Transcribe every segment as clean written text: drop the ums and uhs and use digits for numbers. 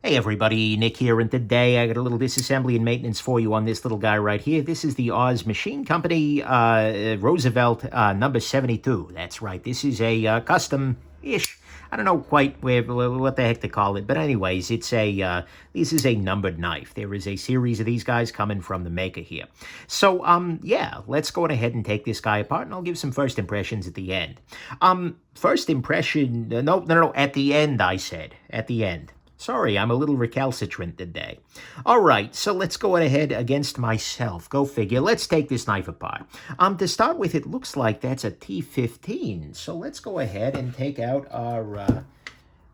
Hey everybody, Nick here, and today I got a little disassembly and maintenance for you on this little guy right here. This is the Oz Machine Company Roosevelt number 72. That's right, this is a custom-ish, I don't know quite what the heck to call it, but anyways, this is a numbered knife. There is a series of these guys coming from the maker here. So, yeah, let's go ahead and take this guy apart, and I'll give some first impressions at the end. First impression, no, at the end, I said, at the end. Sorry, I'm a little recalcitrant today. All right, so let's go ahead against myself. Go figure. Let's take this knife apart. To start with, it looks like that's a T15. So let's go ahead and take out our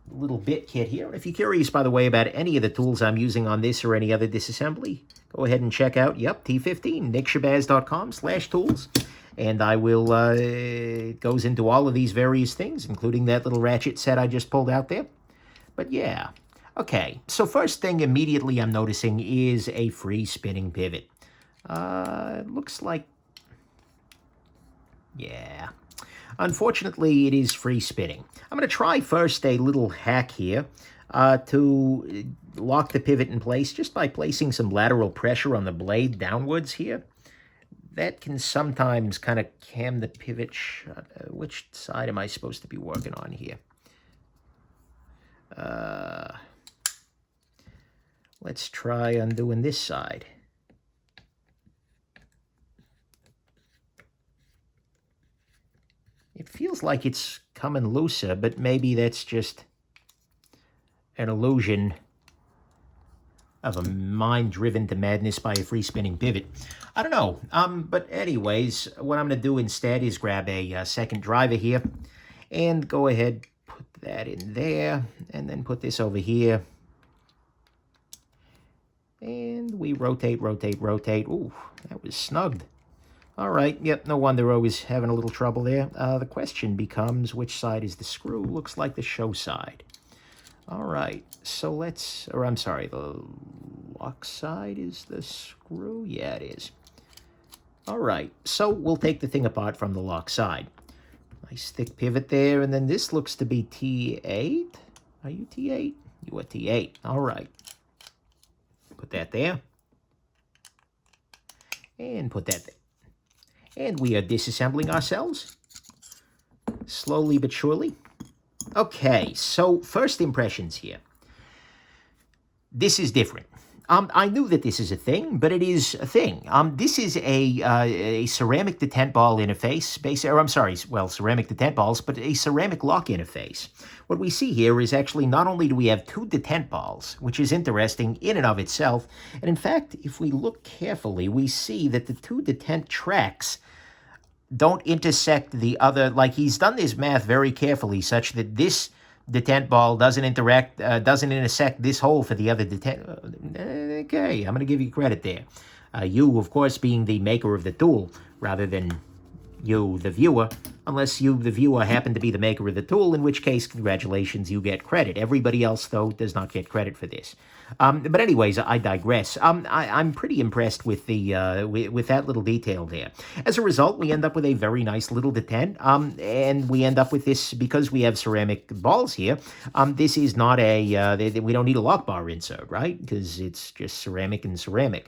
little bit kit here. If you're curious, by the way, about any of the tools I'm using on this or any other disassembly, go ahead and check out, T15, nickshabazz.com/tools. And I will, it goes into all of these various things, including that little ratchet set I just pulled out there. But yeah. Okay, so first thing immediately I'm noticing is a free spinning pivot. It looks like, yeah. Unfortunately, it is free spinning. I'm going to try first a little hack here to lock the pivot in place just by placing some lateral pressure on the blade downwards here. That can sometimes kind of cam the pivot shut. Which side am I supposed to be working on here? Let's try undoing this side. It feels like it's coming looser, but maybe that's just an illusion of a mind driven to madness by a free spinning pivot. I don't know. But anyways, what I'm going to do instead is grab a second driver here and go ahead, put that in there, and then put this over here. And we rotate. Ooh, that was snugged. All right, yep, no wonder I was having a little trouble there. The question becomes, which side is the screw? Looks like the show side. All right, so let's, or I'm sorry, the lock side is the screw? Yeah, it is. All right, so we'll take the thing apart from the lock side. Nice thick pivot there, and then this looks to be T8. Are you T8? You are T8, all right. Put that there. And put that there. And we are disassembling ourselves. Slowly but surely. Okay, so first impressions here. This is different. I knew that this is a thing, but it is a thing. This is a ceramic detent ball interface, or I'm sorry, well, ceramic detent balls, but a ceramic lock interface. What we see here is actually not only do we have two detent balls, which is interesting in and of itself, and in fact, if we look carefully, we see that the two detent tracks don't intersect the other, like he's done this math very carefully such that this detent ball doesn't intersect this hole for the other detent. Okay, I'm going to give you credit there. You, of course, being the maker of the tool, rather than you, the viewer, unless you, the viewer, happen to be the maker of the tool, in which case, congratulations, you get credit. Everybody else, though, does not get credit for this. But anyways, I digress. I'm pretty impressed with the with that little detail there. As a result, we end up with a very nice little detent, and we end up with this, because we have ceramic balls here, this is not a, we don't need a lock bar insert, right? Because it's just ceramic and ceramic.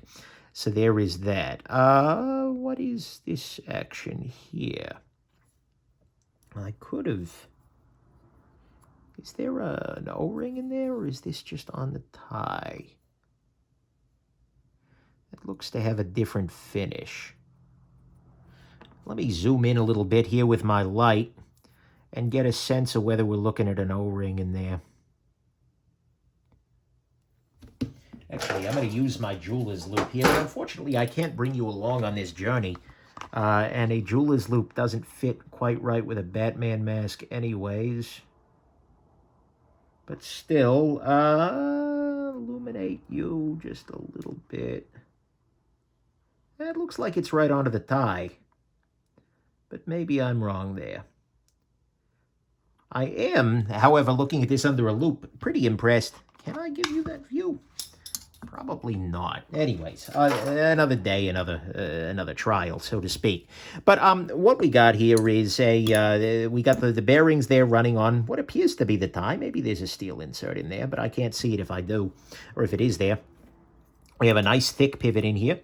So there is that. What is this action here? I could have... Is there an O-ring in there, or is this just on the tie? It looks to have a different finish. Let me zoom in a little bit here with my light and get a sense of whether we're looking at an O-ring in there. Actually, I'm going to use my jeweler's loop here. Unfortunately, I can't bring you along on this journey. And a jeweler's loop doesn't fit quite right with a Batman mask anyways. But still, illuminate you just a little bit. That looks like it's right onto the tie. But maybe I'm wrong there. I am, however, looking at this under a loop, pretty impressed. Can I give you that view? Probably not. Anyways, another day, another trial, so to speak. But what we got here is we got the bearings there running on what appears to be the tie. Maybe there's a steel insert in there, but I can't see it if I do, or if it is there. We have a nice thick pivot in here,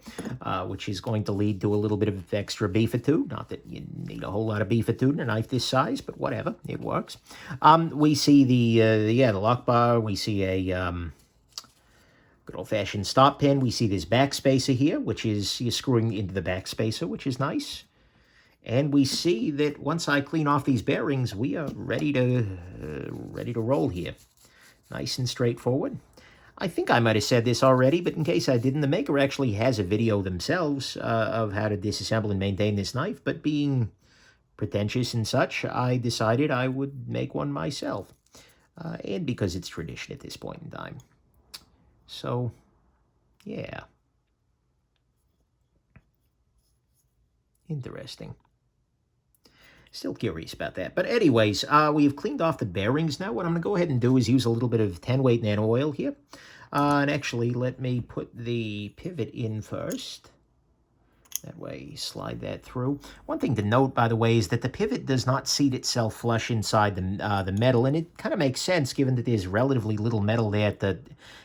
which is going to lead to a little bit of extra beefitude. Not that you need a whole lot of beefitude in a knife this size, but whatever, it works. We see the lock bar. We see a good old-fashioned stop pin. We see this backspacer here, which is you're screwing into the backspacer, which is nice. And we see that once I clean off these bearings, we are ready to roll here. Nice and straightforward. I think I might have said this already, but in case I didn't, the maker actually has a video themselves of how to disassemble and maintain this knife, but being pretentious and such, I decided I would make one myself. And because it's tradition at this point in time. So, yeah. Interesting. Still curious about that. But anyways, we've cleaned off the bearings now. What I'm going to go ahead and do is use a little bit of 10-weight nano oil here. And actually, let me put the pivot in first. That way, slide that through. One thing to note, by the way, is that the pivot does not seat itself flush inside the metal, and it kind of makes sense given that there's relatively little metal there. That,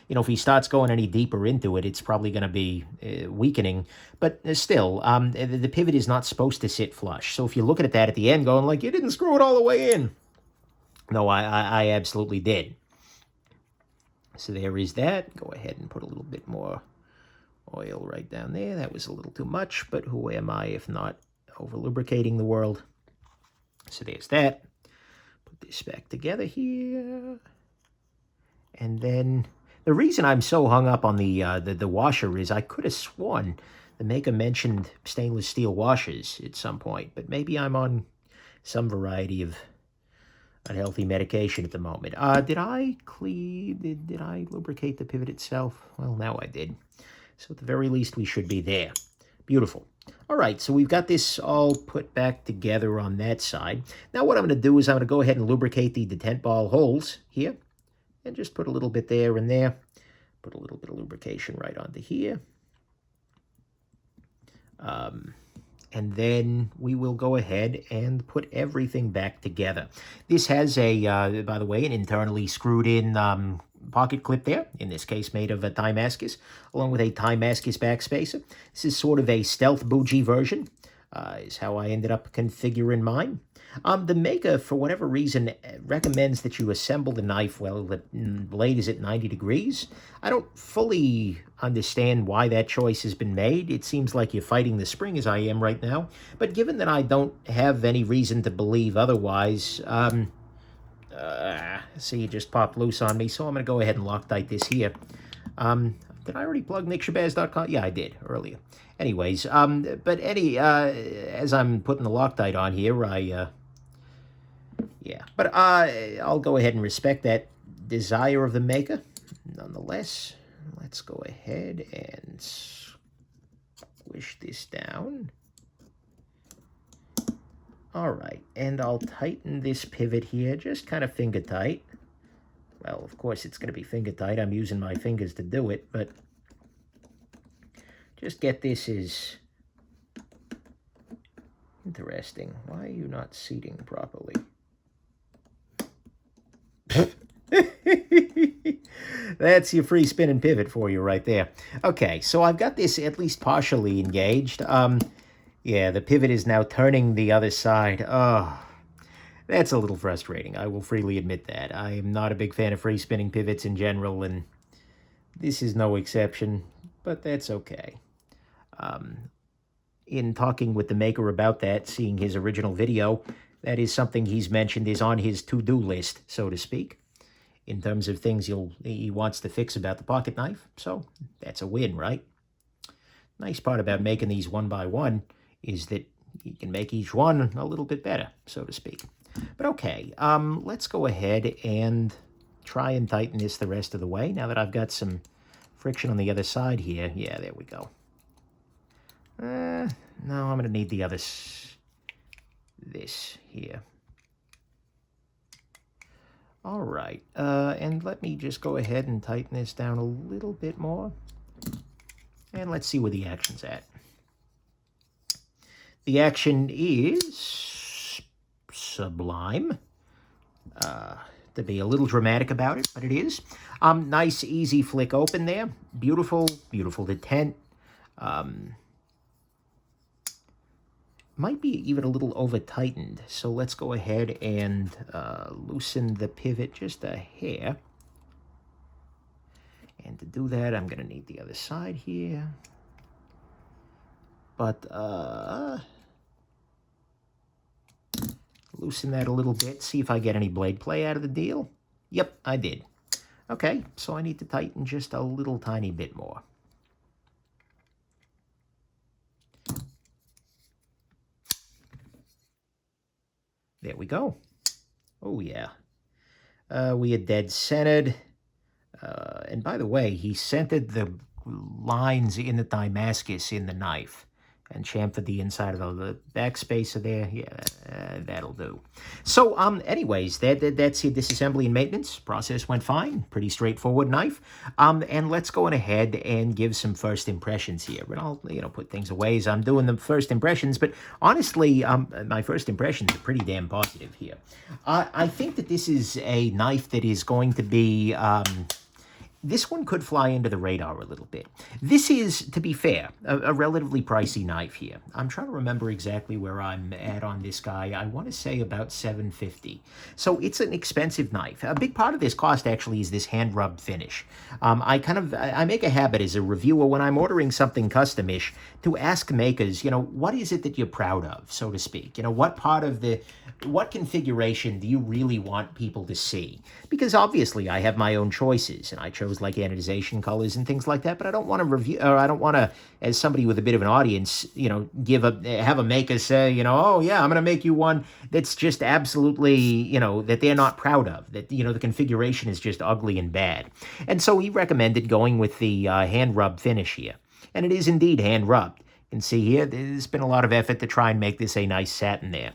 you know, if he starts going any deeper into it, it's probably going to be weakening. But still, the pivot is not supposed to sit flush. So if you're looking at that at the end, going like, you didn't screw it all the way in. No, I absolutely did. So there is that. Go ahead and put a little bit more oil right down there. That was a little too much, but who am I if not over lubricating the world? So there's that. Put this back together here. And then the reason I'm so hung up on the washer is I could have sworn the maker mentioned stainless steel washers at some point, but maybe I'm on some variety of unhealthy medication at the moment. Did I lubricate the pivot itself? Well, now I did. So at the very least, we should be there. Beautiful. All right, so we've got this all put back together on that side. Now what I'm going to do is I'm going to go ahead and lubricate the detent ball holes here. And just put a little bit there and there. Put a little bit of lubrication right onto here. And then we will go ahead and put everything back together. This has a, by the way, an internally screwed-in pocket clip there, in this case made of a Damascus, along with a Damascus backspacer. This is sort of a stealth bougie version, is how I ended up configuring mine. The maker, for whatever reason, recommends that you assemble the knife while the blade is at 90 degrees. I don't fully understand why that choice has been made. It seems like you're fighting the spring as I am right now. But given that I don't have any reason to believe otherwise, see, it just popped loose on me, so I'm going to go ahead and Loctite this here. Did I already plug nickshabazz.com? Yeah, I did earlier. Anyways, but as I'm putting the Loctite on here, I'll go ahead and respect that desire of the maker. Nonetheless, let's go ahead and squish this down. All right, and I'll tighten this pivot here, just kind of finger tight. Well, of course, it's going to be finger tight. I'm using my fingers to do it, but just get this as interesting. Why are you not seating properly? That's your free spinning pivot for you right there. Okay, so I've got this at least partially engaged. Yeah, the pivot is now turning the other side. Oh, that's a little frustrating. I will freely admit that. I am not a big fan of free spinning pivots in general, and this is no exception, but that's okay. In talking with the maker about that, seeing his original video, that is something he's mentioned is on his to-do list, so to speak, in terms of things he wants to fix about the pocket knife. So that's a win, right? Nice part about making these one by one is that you can make each one a little bit better, so to speak. But okay, let's go ahead and try and tighten this the rest of the way now that I've got some friction on the other side here. Yeah, there we go. No, I'm going to need the other, this here. All right, and let me just go ahead and tighten this down a little bit more. And let's see where the action's at. The action is sublime. To be a little dramatic about it, but it is. Nice, easy flick open there. Beautiful, beautiful detent. Might be even a little over-tightened, so let's go ahead and loosen the pivot just a hair. And to do that, I'm going to need the other side here. But loosen that a little bit, see if I get any blade play out of the deal. Yep, I did. Okay, so I need to tighten just a little tiny bit more. There we go. Oh, yeah. We are dead centered. And by the way, he centered the lines in the Damascus in the knife and chamfered the inside of the backspacer there. Yeah, that'll do. So, anyways, that's your disassembly and maintenance. Process went fine. Pretty straightforward knife. And let's go on ahead and give some first impressions here. And I'll, put things away as I'm doing the first impressions. But honestly, my first impressions are pretty damn positive here. I think that this is a knife that is going to be... this one could fly under the radar a little bit. This is, to be fair, a relatively pricey knife here. I'm trying to remember exactly where I'm at on this guy. I want to say about $750. So it's an expensive knife. A big part of this cost actually is this hand-rubbed finish. I make a habit as a reviewer when I'm ordering something custom-ish to ask makers, what is it that you're proud of, so to speak? What configuration do you really want people to see? Because obviously I have my own choices, and I chose like anodization colors and things like that, but I don't want to review, or I don't want to, as somebody with a bit of an audience, have a maker say, oh yeah, I'm going to make you one that's just absolutely, that they're not proud of, that, the configuration is just ugly and bad. And so he recommended going with the hand rub finish here. And it is indeed hand rubbed. You can see here, there's been a lot of effort to try and make this a nice satin there.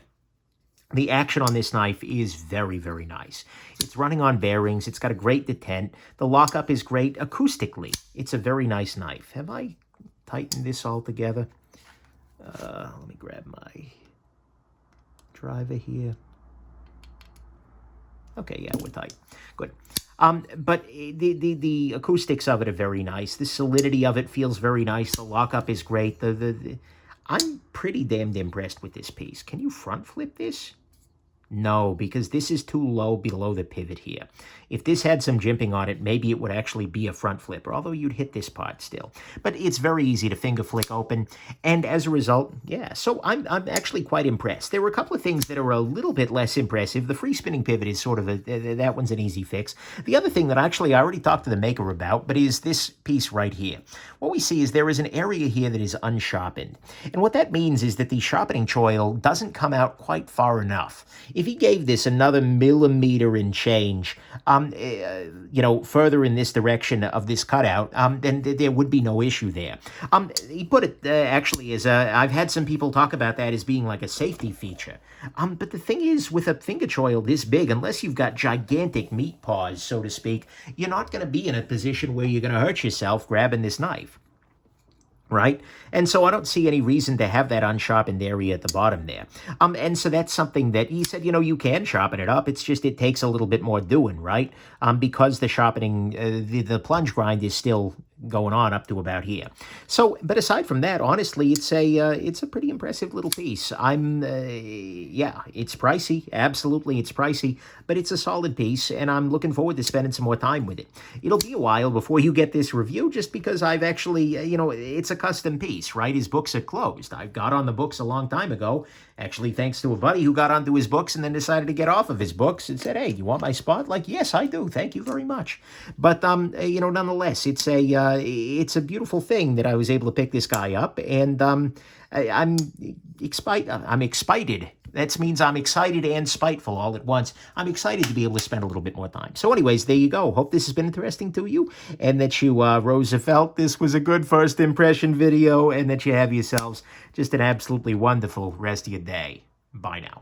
The action on this knife is very, very nice. It's running on bearings. It's got a great detent. The lockup is great acoustically. It's a very nice knife. Have I tightened this all together? Let me grab my driver here. Okay, yeah, we're tight. Good. But the acoustics of it are very nice. The solidity of it feels very nice. The lockup is great. I'm pretty damned impressed with this piece. Can you front flip this? No, because this is too low below the pivot here. If this had some jimping on it, maybe it would actually be a front flipper, although you'd hit this part still. But it's very easy to finger flick open, and as a result, yeah, so I'm actually quite impressed. There were a couple of things that are a little bit less impressive. The free spinning pivot is sort of that one's an easy fix. The other thing that I already talked to the maker about, but is this piece right here. What we see is there is an area here that is unsharpened, and what that means is that the sharpening choil doesn't come out quite far enough. If he gave this another millimeter and change, further in this direction of this cutout, then there would be no issue there. He put it actually as I've had some people talk about that as being like a safety feature. But the thing is, with a finger choil this big, unless you've got gigantic meat paws, so to speak, you're not going to be in a position where you're going to hurt yourself grabbing this knife. Right? And so I don't see any reason to have that unsharpened area at the bottom there. And so that's something that he said, you can sharpen it up. It's just it takes a little bit more doing, right? Because the sharpening, the plunge grind is still going on up to about here. So, but aside from that, honestly, it's a pretty impressive little piece. Yeah, it's pricey. Absolutely, it's pricey, but it's a solid piece, and I'm looking forward to spending some more time with it. It'll be a while before you get this review, just because I've actually, it's a custom piece, right? His books are closed. I got on the books a long time ago, actually thanks to a buddy who got onto his books and then decided to get off of his books and said, hey, you want my spot? Like, yes, I do. Thank you very much. But, nonetheless, it's a beautiful thing that I was able to pick this guy up, and I'm excited. That means I'm excited and spiteful all at once. I'm excited to be able to spend a little bit more time. So anyways, there you go. Hope this has been interesting to you, and that you, Roosevelt, this was a good first impression video, and that you have yourselves just an absolutely wonderful rest of your day. Bye now.